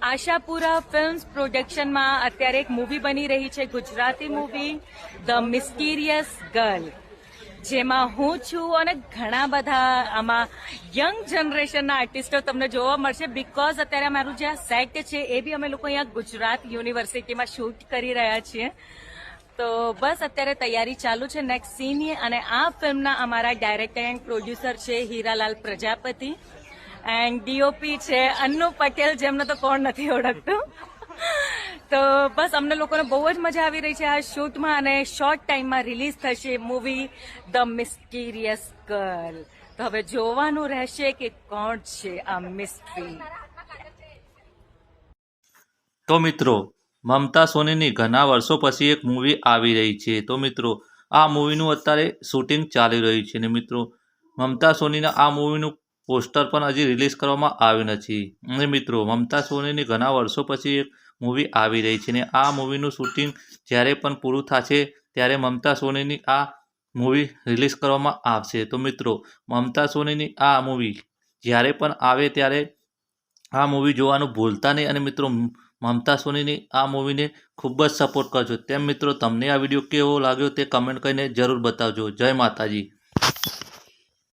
Ashapura films પ્રોડક્શનમાં અત્યારે એક movie બની રહી છે, Gujarati movie the mysterious girl, જેમાં હું છું અને ઘણા બધા આમાં યંગ જનરેશનના આર્ટિસ્ટો તમને જોવા મળશે. બીકોઝ અત્યારે અમારું જે આ સેટ છે એ બી અમે લોકો અહીંયા ગુજરાત યુનિવર્સિટીમાં શૂટ કરી રહ્યા છીએ. તો બસ અત્યારે તૈયારી ચાલુ છે નેક્સ્ટ સીનની. અને આ ફિલ્મના અમારા ડાયરેક્ટર એન્ડ પ્રોડ્યુસર છે હીરાલાલ પ્રજાપતિ એન્ડ ડીઓપી છે અન્નુ પટેલ, જેમને તો કોણ નથી ઓળખતું. તો બસ અમને લોકોને બહુ જ મજા આવી રહી છે આ શૂટમાં અને શોર્ટ ટાઈમમાં રિલીઝ થશે મૂવી ધ મિસ્ટીરિયસ ગર્લ. તો હવે જોવાનું રહેશે કે કોણ છે આ મિસ્ટ્રી. તો મિત્રો, મમતા સોનીની ઘણા વર્ષો પછી એક મૂવી આવી રહી છે. તો મિત્રો, આ મૂવીનું અત્યારે શૂટિંગ ચાલી રહ્યું છે. ને મિત્રો, મમતા સોનીના આ મૂવીનું પોસ્ટર પણ હજી રિલીઝ કરવામાં આવ્યું નથી. અને મિત્રો, મમતા સોનીની ઘણા વર્ષો પછી એક મૂવી આવી રહી છે. ને આ મૂવીનું શૂટિંગ જ્યારે પણ પૂરું થશે ત્યારે મમતા સોનીની આ મૂવી રિલીઝ કરવામાં આવશે. તો મિત્રો, મમતા સોનીની આ મૂવી જ્યારે પણ આવે ત્યારે આ મૂવી જોવાનું ભૂલતા નહીં. અને મિત્રો, મમતા સોનીની આ મૂવીને ખૂબ જ સપોર્ટ કરજો. તેમ મિત્રો, તમને આ વિડીયો કેવો લાગ્યો તે કમેન્ટ કરીને જરૂર બતાવજો. જય માતાજી.